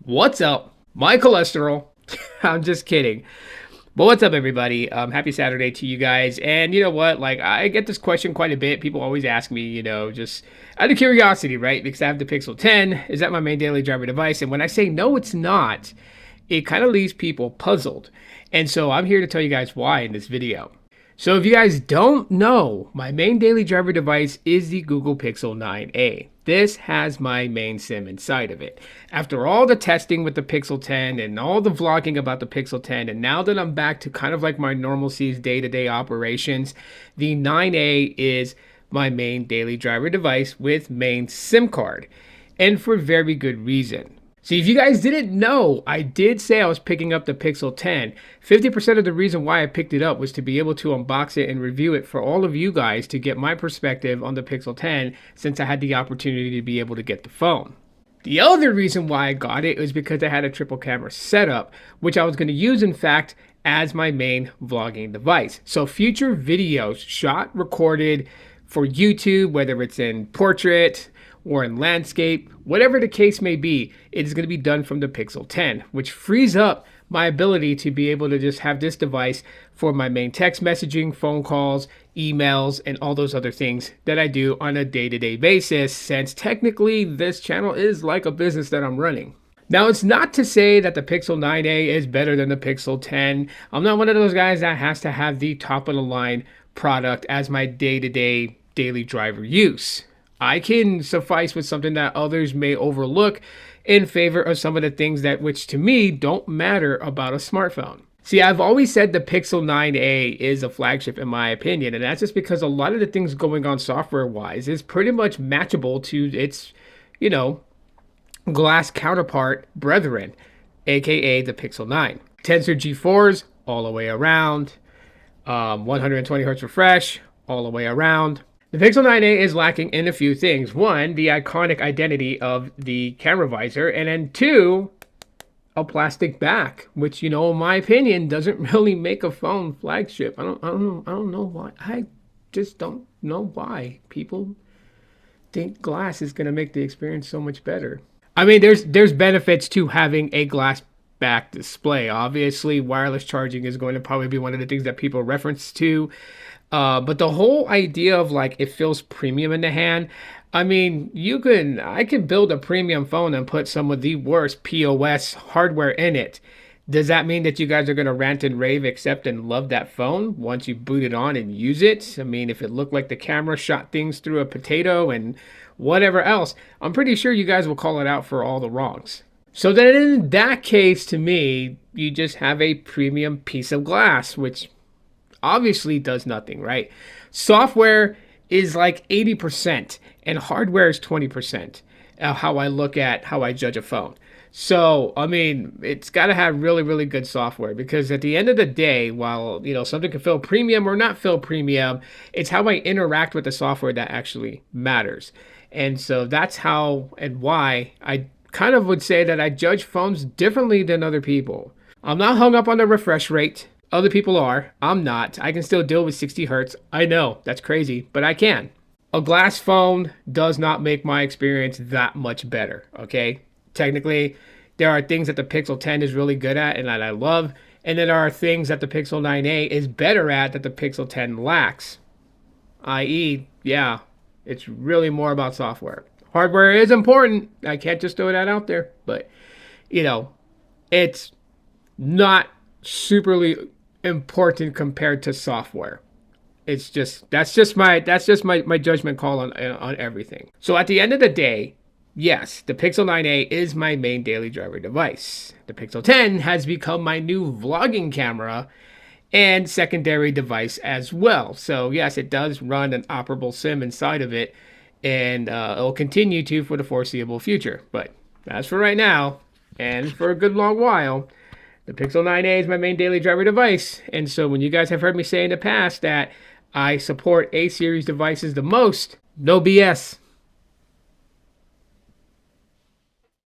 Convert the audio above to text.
What's up? My cholesterol. I'm just kidding. But what's up, everybody? Happy Saturday to you guys. And you know what? Like, I get this question quite a bit. People always ask me, just out of curiosity, right? Because I have the Pixel 10. Is that my main daily driver device? And when I say no, it's not, it kind of leaves people puzzled. And so I'm here to tell you guys why in this video. So if you guys don't know, my main daily driver device is the Google Pixel 9a. This has my main SIM inside of it. After all the testing with the Pixel 10 and all the vlogging about the Pixel 10, and now that I'm back to kind of like my normalcies, day-to-day operations, the 9a is my main daily driver device with main SIM card, and for very good reason. See, if you guys didn't know, I did say I was picking up the Pixel 10. 50% of the reason why I picked it up was to be able to unbox it and review it for all of you guys to get my perspective on the Pixel 10 since I had the opportunity to be able to get the phone. The other reason why I got it was because I had a triple camera setup, which I was going to use, in fact, as my main vlogging device. So future videos shot, recorded for YouTube, whether it's in portrait or in landscape, whatever the case may be, it is going to be done from the Pixel 10, which frees up my ability to be able to just have this device for my main text messaging, phone calls, emails, and all those other things that I do on a day-to-day basis, since technically this channel is like a business that I'm running. Now, it's not to say that the Pixel 9a is better than the Pixel 10. I'm not one of those guys that has to have the top-of-the-line product as my day-to-day daily driver use. I can suffice with something that others may overlook in favor of some of the things that which to me don't matter about a smartphone. See, I've always said the Pixel 9a is a flagship in my opinion, and that's just because a lot of the things going on software-wise is pretty much matchable to its, glass counterpart brethren, aka the Pixel 9. Tensor G4s all the way around, 120 Hz refresh all the way around. The Pixel 9a is lacking in a few things. One, the iconic identity of the camera visor, and then two, a plastic back, which, in my opinion, doesn't really make a phone flagship. I don't know why. I just don't know why people think glass is going to make the experience so much better. I mean, there's benefits to having a glass back display. Obviously, wireless charging is going to probably be one of the things that people reference to. But the whole idea of like it feels premium in the hand, I mean, I can build a premium phone and put some of the worst POS hardware in it. Does that mean that you guys are going to rant and rave, accept and love that phone once you boot it on and use it? I mean, if it looked like the camera shot things through a potato and whatever else, I'm pretty sure you guys will call it out for all the wrongs. So then in that case, to me, you just have a premium piece of glass, which obviously does nothing, right? Software is like 80% and hardware is 20%. How I judge a phone. So, I mean, it's got to have really, really good software, because at the end of the day, while, something can feel premium or not feel premium, it's how I interact with the software that actually matters. And so that's how and why I kind of would say that I judge phones differently than other people. I'm not hung up on the refresh rate. Other people are. I'm not. I can still deal with 60 Hertz. I know, that's crazy, but I can. A glass phone does not make my experience that much better, okay? Technically, there are things that the Pixel 10 is really good at and that I love, and then there are things that the Pixel 9a is better at that the Pixel 10 lacks. I.e., yeah, it's really more about software. Hardware is important. I can't just throw that out there, but, it's not superly important compared to software. It's just that's just my judgment call on everything. So at the end of the day, yes, the Pixel 9a is my main daily driver device. The Pixel 10 has become my new vlogging camera and secondary device as well. So yes, it does run an operable SIM inside of it, and it'll continue to for the foreseeable future. But as for right now, and for a good long while, the Pixel 9a is my main daily driver device. And so when you guys have heard me say in the past that I support A-series devices the most, no BS.